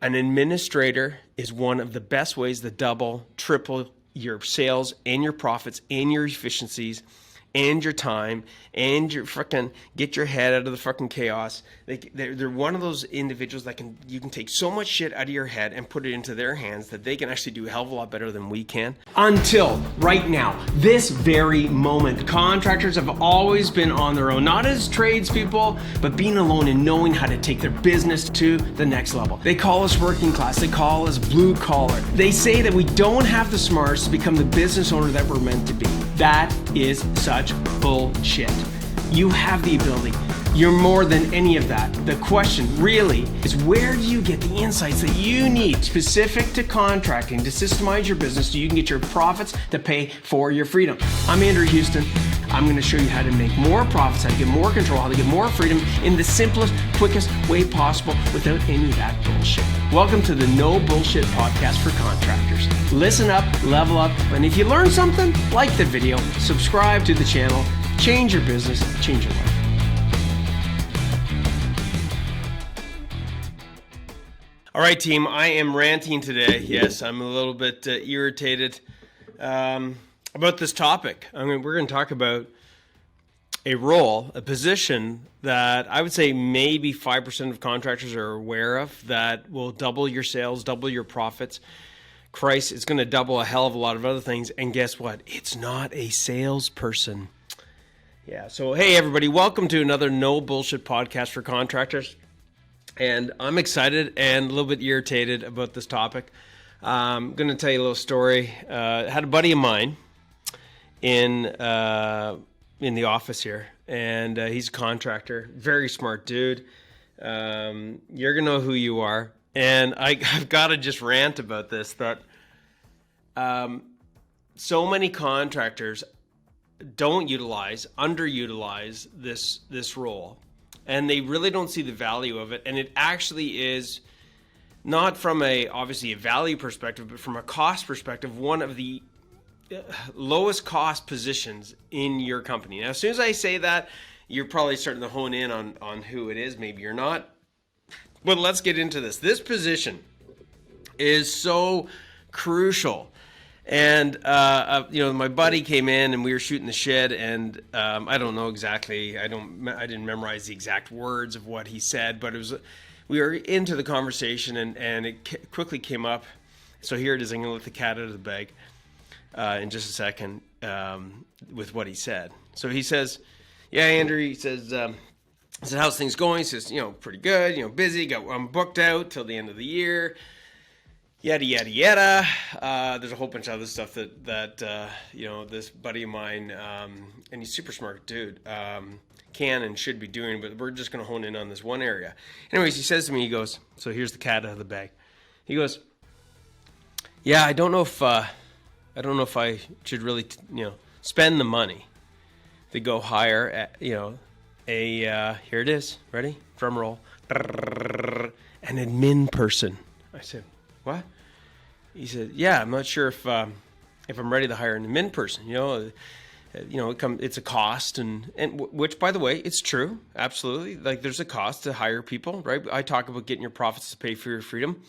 An administrator is one of the best ways to double, triple your sales and your profits and your efficiencies and your time and your fucking get your head out of the fucking chaos. They're one of those individuals that you can take so much shit out of your head and put it into their hands that they can actually do a hell of a lot better than we can. Until right now, this very moment, contractors have always been on their own, not as tradespeople, but being alone and knowing how to take their business to the next level. They call us working class, they call us blue collar. They say that we don't have the smarts to become the business owner that we're meant to be. That is such bullshit. You have the ability. You're more than any of that. The question really is, where do you get the insights that you need specific to contracting to systemize your business so you can get your profits to pay for your freedom? I'm Andrew Houston. I'm going to show you how to make more profits, how to get more control, how to get more freedom in the simplest, quickest way possible without any of that bullshit. Welcome to the No Bullshit Podcast for Contractors. Listen up, level up, and if you learn something, like the video, subscribe to the channel, change your business, change your life. All right, team, I am ranting today. Yes, I'm a little bit irritated about this topic. I mean, we're going to talk about a role, a position that I would say maybe 5% of contractors are aware of that will double your sales, double your profits. Christ, it's going to double a hell of a lot of other things. And guess what? It's not a salesperson. Yeah, so hey, everybody, welcome to another No Bullshit Podcast for Contractors. And I'm excited and a little bit irritated about this topic. I'm going to tell you a little story. I had a buddy of mine in the office here, and he's a contractor, very smart dude. You're going to know who you are. And I've got to just rant about this, that so many contractors don't underutilize this role. And they really don't see the value of it. And it actually is not from obviously a value perspective, but from a cost perspective, one of the lowest cost positions in your company. Now, as soon as I say that, you're probably starting to hone in on who it is. Maybe you're not. But let's get into this. This position is so crucial. And, my buddy came in and we were shooting the shit, and I don't know exactly. I didn't memorize the exact words of what he said, but we were into the conversation and it quickly came up. So here it is. I'm going to let the cat out of the bag in just a second with what he said. So he says, yeah, Andrew, he says, how's things going? He says, pretty good, busy. I'm booked out till the end of the year. Yada, yada, yada. There's a whole bunch of other stuff that this buddy of mine, and he's a super smart dude, can and should be doing, but we're just going to hone in on this one area. Anyways, he says to me, he goes, so here's the cat out of the bag. He goes, yeah, I don't know if I should really, spend the money to go hire at, here it is. Ready? Drum roll. An admin person. I said, what? He said, yeah, I'm not sure if I'm ready to hire an admin person. It's a cost, and which, by the way, it's true. Absolutely. Like, there's a cost to hire people, right? I talk about getting your profits to pay for your freedom.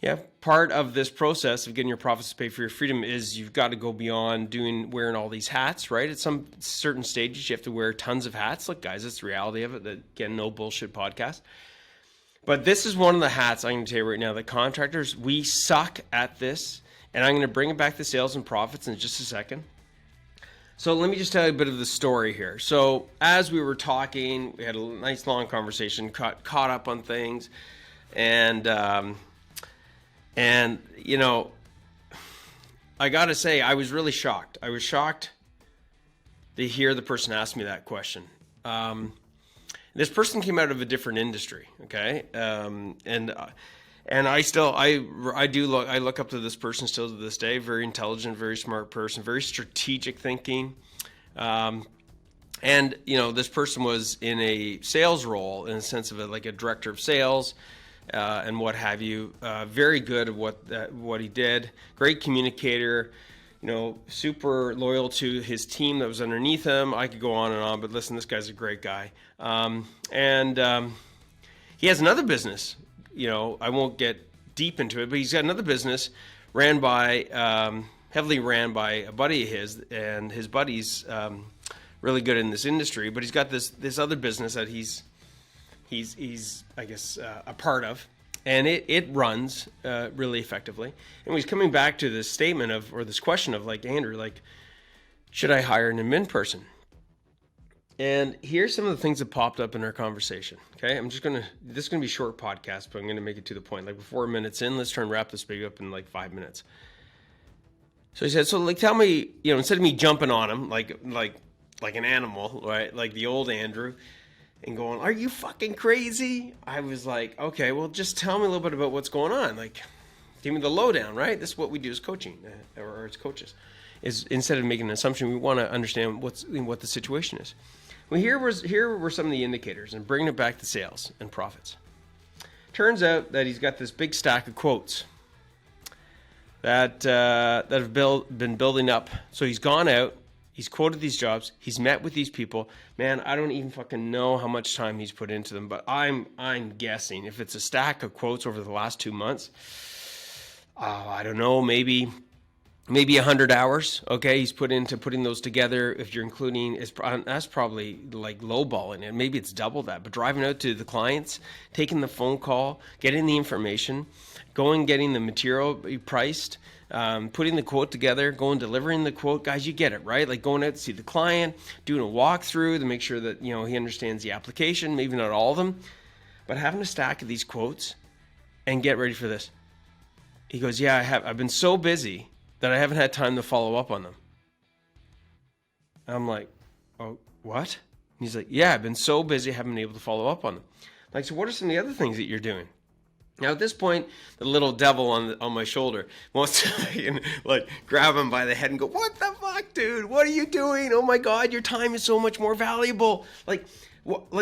Yeah, part of this process of getting your profits to pay for your freedom is you've got to go beyond wearing all these hats, right? At some certain stages, you have to wear tons of hats. Look, guys, that's the reality of it. Again, No Bullshit Podcast. But this is one of the hats I'm going to tell you right now. The contractors, we suck at this, and I'm going to bring it back to sales and profits in just a second. So let me just tell you a bit of the story here. So as we were talking, we had a nice long conversation, caught up on things, and I got to say, I was really shocked. I was shocked to hear the person ask me that question. This person came out of a different industry, okay? And I look up to this person still to this day. Very intelligent, very smart person, very strategic thinking. This person was in a sales role in the sense of like a director of sales and what have you. Very good at what he did. Great communicator. Super loyal to his team that was underneath him. I could go on, but listen, this guy's a great guy. He has another business, I won't get deep into it, but he's got another business heavily ran by a buddy of his, and his buddy's really good in this industry, but he's got this other business that he's I guess a part of, and it runs really effectively. And he's coming back to this statement or this question of like, Andrew, like, should I hire an admin person? And here's some of the things that popped up in our conversation. Okay, this is gonna be a short podcast, but I'm gonna make it to the point. Like, we're 4 minutes in, let's try and wrap this baby up in like 5 minutes. So he said, so like, tell me, instead of me jumping on him like an animal, right? Like the old Andrew, and going, are you fucking crazy? I was like, okay, well, just tell me a little bit about what's going on. Like, give me the lowdown, right? This is what we do as coaching, or as coaches, is instead of making an assumption, we want to understand what the situation is. Well, here were some of the indicators, and bringing it back to sales and profits. Turns out that he's got this big stack of quotes that have been building up. So he's gone out, he's quoted these jobs, he's met with these people. Man, I don't even fucking know how much time he's put into them, but I'm guessing if it's a stack of quotes over the last 2 months, I don't know, maybe 100 hours. Okay, he's put into putting those together. If you're including, that's probably like lowballing it. Maybe it's double that. But driving out to the clients, taking the phone call, getting the information, going, getting the material priced, putting the quote together, going, delivering the quote. Guys, you get it, right? Like going out to see the client, doing a walkthrough to make sure that he understands the application. Maybe not all of them, but having a stack of these quotes. And get ready for this. He goes, yeah, I've been so busy that I haven't had time to follow up on them. I'm like, oh, what? And he's like, yeah, I've been so busy I haven't been able to follow up on them. Like, so what are some of the other things that you're doing? Now at this point, the little devil on my shoulder wants to like grab him by the head and go, what the fuck, dude? What are you doing? Oh my God, your time is so much more valuable. Like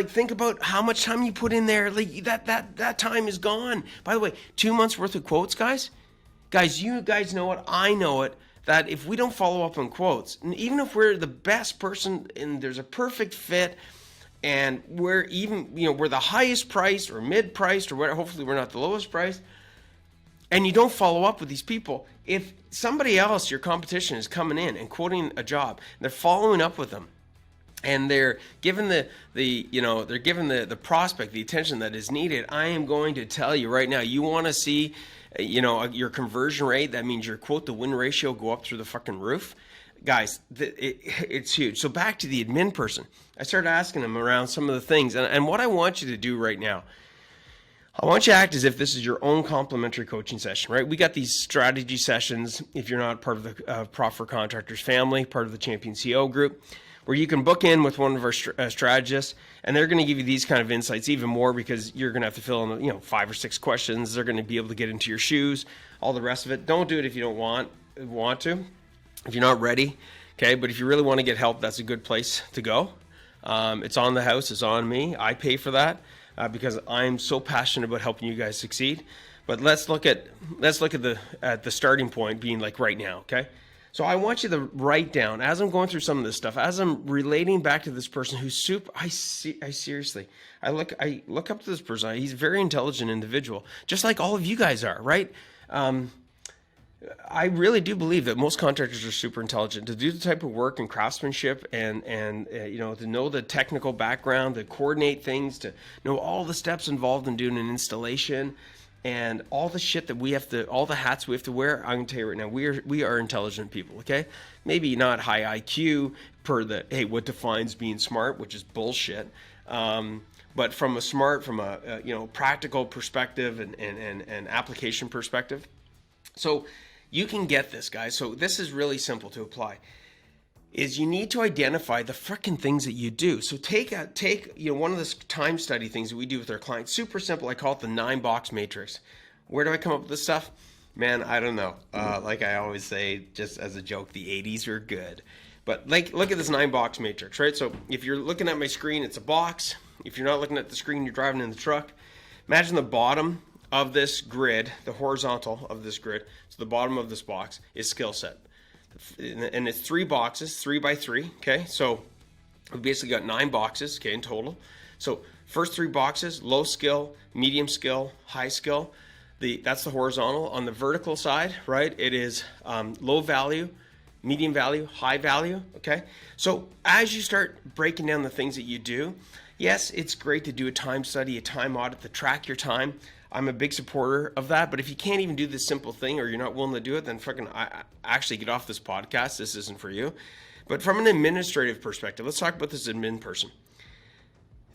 think about how much time you put in there. Like that time is gone. By the way, 2 months worth of quotes, guys. Guys, you guys know it, I know it, that if we don't follow up on quotes, and even if we're the best person and there's a perfect fit, and we're even, we're the highest priced or mid-priced or whatever, hopefully we're not the lowest priced, and you don't follow up with these people, if somebody else, your competition, is coming in and quoting a job, they're following up with them, and they're given the prospect the attention that is needed, I am going to tell you right now, you want to see your conversion rate, that means your quote to win ratio go up through the fucking roof. Guys, it's huge. So back to the admin person. I started asking him around some of the things. And what I want you to do right now, I want you to act as if this is your own complimentary coaching session, right? We got these strategy sessions, if you're not part of the Profit for Contractors family, part of the Champion CEO group, where you can book in with one of our strategists, and they're going to give you these kind of insights even more, because you're going to have to fill in 5 or 6 questions. They're going to be able to get into your shoes, all the rest of it. Don't do it if you don't want to, if you're not ready, okay? But if you really want to get help, that's a good place to go. It's on the house, it's on me. I pay for that because I'm so passionate about helping you guys succeed. But let's look at the starting point being like right now, okay? So I want you to write down, as I'm going through some of this stuff, as I'm relating back to this person who's super, I seriously, I look up to this person. He's a very intelligent individual, just like all of you guys are, right? I really do believe that most contractors are super intelligent. To do the type of work and craftsmanship and to know the technical background, to coordinate things, to know all the steps involved in doing an installation, and all the shit that all the hats we have to wear. I'm gonna tell you right now, we are intelligent people, okay? Maybe not high IQ per what defines being smart, which is bullshit. But from a practical perspective and application perspective. So you can get this, guys. So this is really simple to apply. Is you need to identify the frickin' things that you do. So take one of the time study things that we do with our clients. Super simple. I call it the 9-box matrix. Where do I come up with this stuff? Man, I don't know. Like I always say, just as a joke, the 80s are good. But look at this 9-box matrix, right? So if you're looking at my screen, it's a box. If you're not looking at the screen, you're driving in the truck. Imagine the bottom of this grid, the horizontal of this grid, so the bottom of this box is skill set. And it's 3 boxes, 3 by 3, okay? So we basically got 9 boxes, okay, in total. So First three boxes, low skill, medium skill, high skill. That's the horizontal. On the vertical side, right, it is low value, medium value, high value, okay? So as you start breaking down the things that you do, yes, it's great to do a time study, a time audit, to track your time. I'm a big supporter of that, but if you can't even do this simple thing or you're not willing to do it, then fucking actually get off this podcast. This isn't for you. But from an administrative perspective, let's talk about this admin person.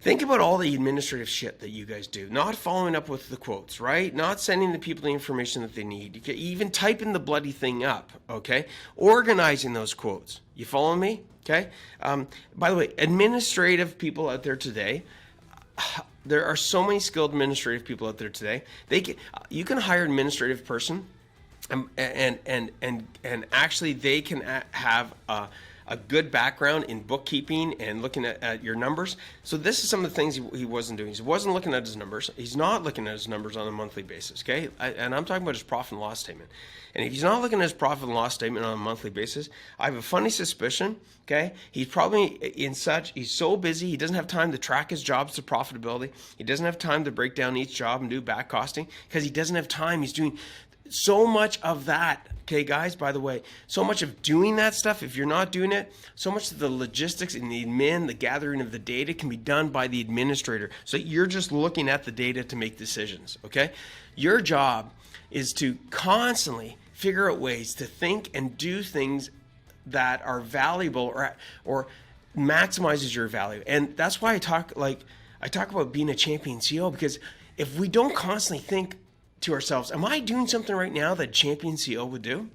Think about all the administrative shit that you guys do. Not following up with the quotes, right? Not sending the people the information that they need. You can even typing the bloody thing up, okay? Organizing those quotes. You follow me? Okay? By the way, administrative people out there today, there are so many skilled administrative people out there today. You can hire an administrative person and actually they can have a good background in bookkeeping and looking at your numbers. So this is some of the things he wasn't doing. He wasn't looking at his numbers. He's not looking at his numbers on a monthly basis, okay? And I'm talking about his profit and loss statement. And if he's not looking at his profit and loss statement on a monthly basis, I have a funny suspicion, okay? He's probably he's so busy, he doesn't have time to track his jobs to profitability. He doesn't have time to break down each job and do back costing because he doesn't have time. He's doing so much of that. Okay, guys, by the way, so much of doing that stuff, if you're not doing it, so much of the logistics and the admin, the gathering of the data can be done by the administrator. So you're just looking at the data to make decisions, okay? Your job is to constantly figure out ways to think and do things that are valuable or maximizes your value. And that's why I talk about being a champion CEO, because if we don't constantly think to ourselves, am I doing something right now that champion CEO would do?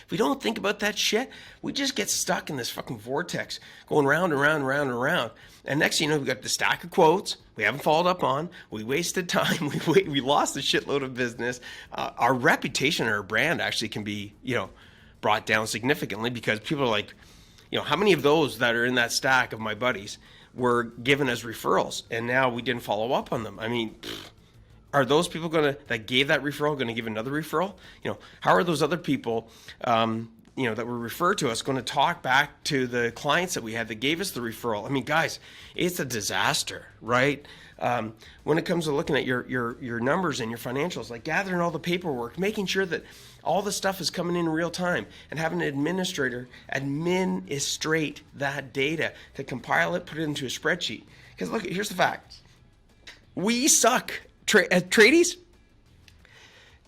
If we don't think about that shit, we just get stuck in this fucking vortex going round and round and round and round. And next thing you know, we got the stack of quotes we haven't followed up on. We wasted time. We lost a shitload of business. Our reputation and our brand actually can be, brought down significantly because people are like, how many of those that are in that stack of my buddies were given as referrals and now we didn't follow up on them? I mean, are those people that gave that referral going to give another referral? How are those other people, that were referred to us going to talk back to the clients that we had that gave us the referral? I mean, guys, it's a disaster, right? When it comes to looking at your numbers and your financials, like gathering all the paperwork, making sure that all the stuff is coming in real time, and having an administrator administrate that data to compile it, put it into a spreadsheet. Because look, here's the fact: we suck. Tradies,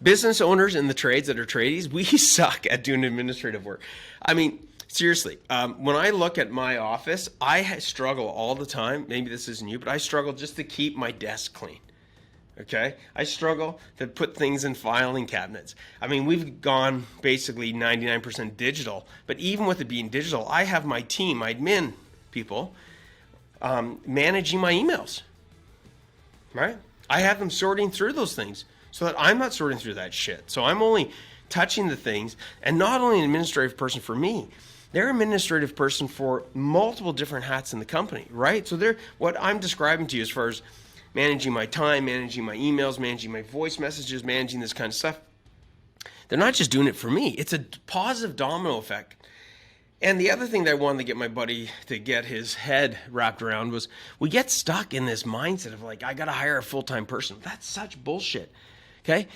business owners in the trades that are tradies, we suck at doing administrative work. I mean, seriously, when I look at my office, I struggle all the time. Maybe this isn't you, but I struggle just to keep my desk clean. Okay? I struggle to put things in filing cabinets. I mean, we've gone basically 99% digital, but even with it being digital, I have my team, my admin people, managing my emails, right? I have them sorting through those things so that I'm not sorting through that shit. So I'm only touching the things, and not only an administrative person for me, they're an administrative person for multiple different hats in the company, right? So they're what I'm describing to you as far as managing my time, managing my emails, managing my voice messages, managing this kind of stuff. They're not just doing it for me. It's a positive domino effect. And the other thing that I wanted to get my buddy to get his head wrapped around was we get stuck in this mindset of like, I got to hire a full-time person. That's such bullshit, okay?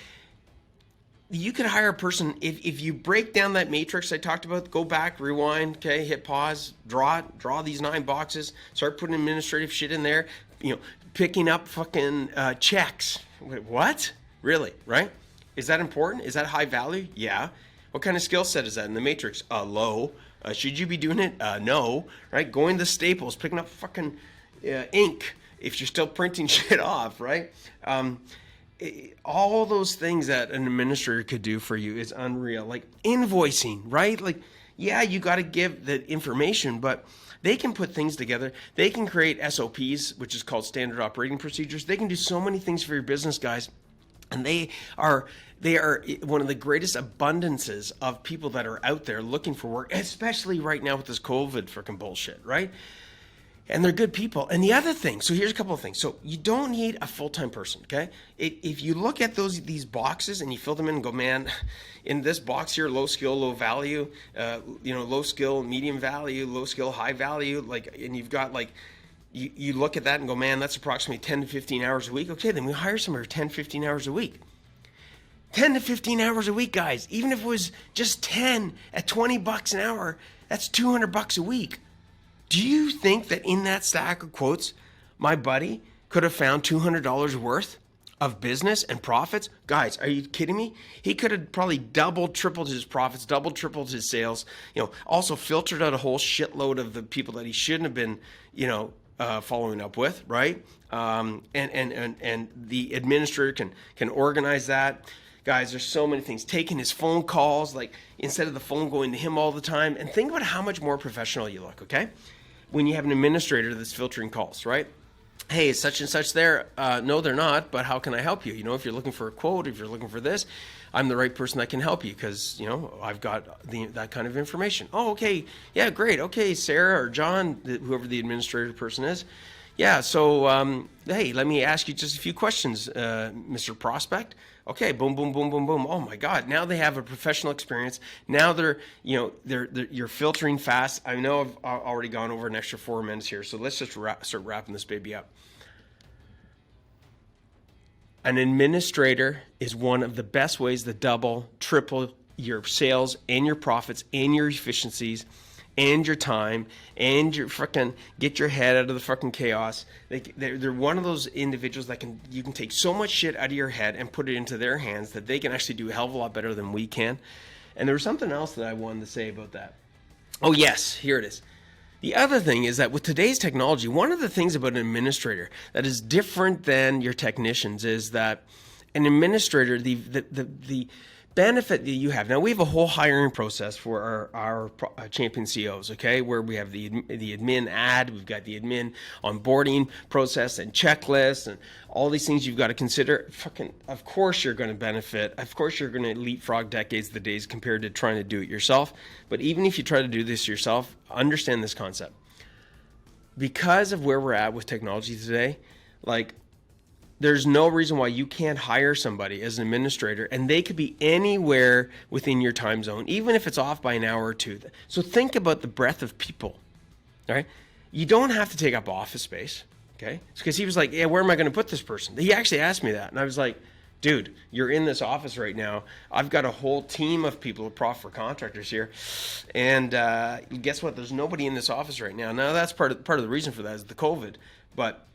You can hire a person, if you break down that matrix I talked about, go back, rewind, okay, hit pause, draw these 9 boxes, start putting administrative shit in there, picking up fucking checks. Wait, what? Really, right? Is that important? Is that high value? Yeah. What kind of skill set is that in the matrix? Low. Should you be doing it? No, right? Going to Staples, picking up fucking ink if you're still printing shit off, right? All those things that an administrator could do for you is unreal. Like invoicing, right? Like, yeah, you got to give the information, but they can put things together. They can create SOPs, which is called standard operating procedures. They can do so many things for your business, guys. And they are one of the greatest abundances of people that are out there looking for work, especially right now with this COVID freaking bullshit, right? And they're good people. And the other thing, so here's a couple of things. So you don't need a full-time person, okay? If you look at these boxes and you fill them in and go, man, in this box here, low skill, low value, low skill, medium value, low skill, high value, and you've got you look at that and go, man, that's approximately 10 to 15 hours a week. Okay, then we hire somebody for 10, 15 hours a week. 10 to 15 hours a week, guys. Even if it was just 10 at $20 an hour, that's $200 a week. Do you think that in that stack of quotes, my buddy could have found $200 worth of business and profits? Guys, are you kidding me? He could have probably doubled, tripled his profits, doubled, tripled his sales, also filtered out a whole shitload of the people that he shouldn't have been, following up with, right? And the administrator can organize that. Guys, there's so many things. Taking his phone calls, like instead of the phone going to him all the time. And think about how much more professional you look, okay? When you have an administrator that's filtering calls, right? Hey, is such and such there? No, they're not, but how can I help you? If you're looking for a quote, if you're looking for this, I'm the right person that can help you because, I've got that kind of information. Oh, okay. Yeah, great. Okay, Sarah or John, whoever the administrator person is. Yeah, so, hey, let me ask you just a few questions, Mr. Prospect. Okay, boom, boom, boom, boom, boom. Oh my God! Now they have a professional experience. Now they're you're filtering fast. I know I've already gone over an extra 4 minutes here, so let's just start wrapping this baby up. An administrator is one of the best ways to double, triple your sales and your profits and your efficiencies and your time and your fucking get your head out of the fucking chaos. They're one of those individuals that you can take so much shit out of your head and put it into their hands that they can actually do a hell of a lot better than we can. And there was something else that I wanted to say about that. Oh yes, here it is. The other thing is that with today's technology, one of the things about an administrator that is different than your technicians is that an administrator, the benefit that you have. Now, we have a whole hiring process for our champion CEOs, okay, where we have the admin ad, we've got the admin onboarding process and checklists and all these things you've got to consider. Of course you're going to benefit. Of course you're going to leapfrog decades of the days compared to trying to do it yourself. But even if you try to do this yourself, understand this concept. Because of where we're at with technology today, there's no reason why you can't hire somebody as an administrator and they could be anywhere within your time zone, even if it's off by an hour or two. So think about the breadth of people, all right? You don't have to take up office space, okay? Because he was like, yeah, where am I going to put this person? He actually asked me that. And I was like, dude, you're in this office right now. I've got a whole team of people, for contractors here. And guess what? There's nobody in this office right now. Now, that's part of the reason for that is the COVID. But,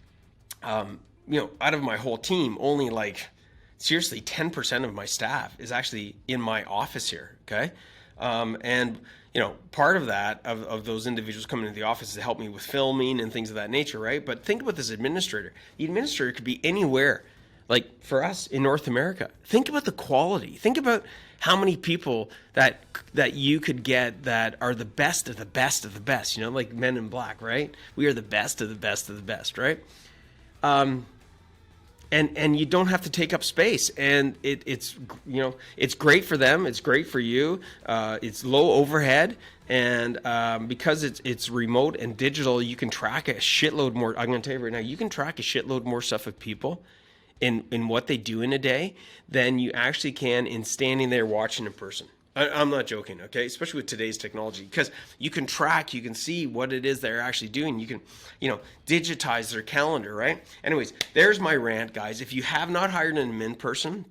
out of my whole team, only seriously 10% of my staff is actually in my office here, okay? And part of that, of those individuals coming into the office to help me with filming and things of that nature, right? But think about this administrator. The administrator could be anywhere. For us in North America, think about the quality. Think about how many people that you could get that are the best of the best of the best, like Men in Black, right? We are the best of the best of the best, right? And you don't have to take up space, and it's great for them. It's great for you. It's low overhead, and because it's remote and digital, you can track a shitload more. I'm going to tell you right now, you can track a shitload more stuff of people in what they do in a day than you actually can in standing there watching in person. I'm not joking, okay? Especially with today's technology, because you can track, you can see what it is they're actually doing. You can, digitize their calendar, right? Anyways, there's my rant, guys. If you have not hired an admin person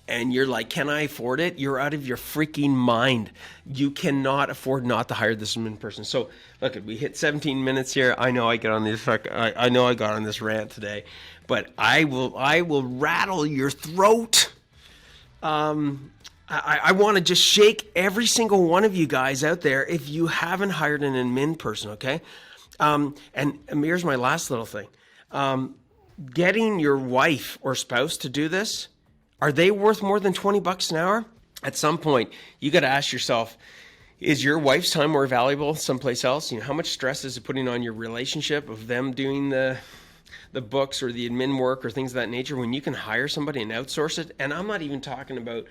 and you're like, can I afford it? You're out of your freaking mind. You cannot afford not to hire this admin person. So, look, we hit 17 minutes here. I know I got on this. I know I got on this rant today, but I will rattle your throat. I want to just shake every single one of you guys out there if you haven't hired an admin person, okay? And here's my last little thing. Getting your wife or spouse to do this, are they worth more than $20 an hour? At some point, you got to ask yourself, is your wife's time more valuable someplace else? How much stress is it putting on your relationship of them doing the books or the admin work or things of that nature when you can hire somebody and outsource it? And I'm not even talking about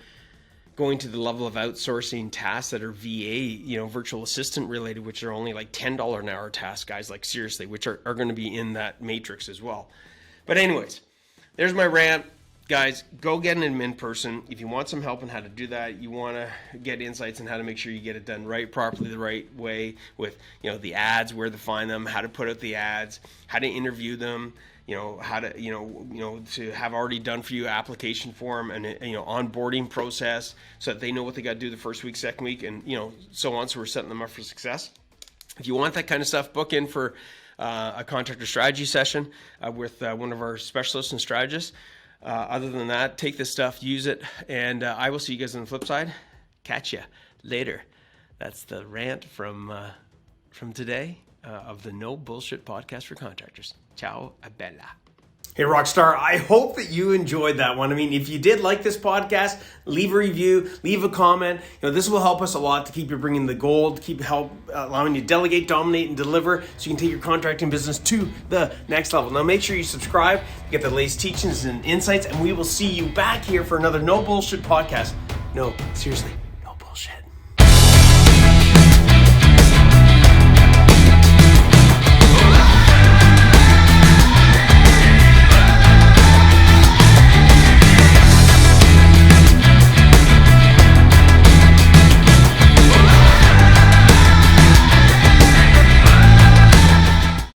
going to the level of outsourcing tasks that are VA, virtual assistant related, which are only $10 an hour tasks, guys, seriously, which are going to be in that matrix as well. But anyways, there's my rant. guys, go get an admin person. If you want some help on how to do that, you want to get insights on how to make sure you get it done right, properly, the right way with, the ads, where to find them, how to put out the ads, how to interview them, how to, to have already done for you application form and, onboarding process so that they know what they got to do the first week, second week, and, so on. So we're setting them up for success. If you want that kind of stuff, book in for a contractor strategy session with one of our specialists and strategists. Other than that, take this stuff, use it, and I will see you guys on the flip side. Catch ya later. That's the rant from today of the No Bullshit Podcast for Contractors. Ciao, bella. Hey, Rockstar, I hope that you enjoyed that one. I mean, if you did like this podcast, leave a review, leave a comment. This will help us a lot to keep you bringing the gold, allowing you to delegate, dominate, and deliver so you can take your contracting business to the next level. Now, make sure you subscribe, get the latest teachings and insights, and we will see you back here for another No Bullshit podcast. No, seriously, no bullshit.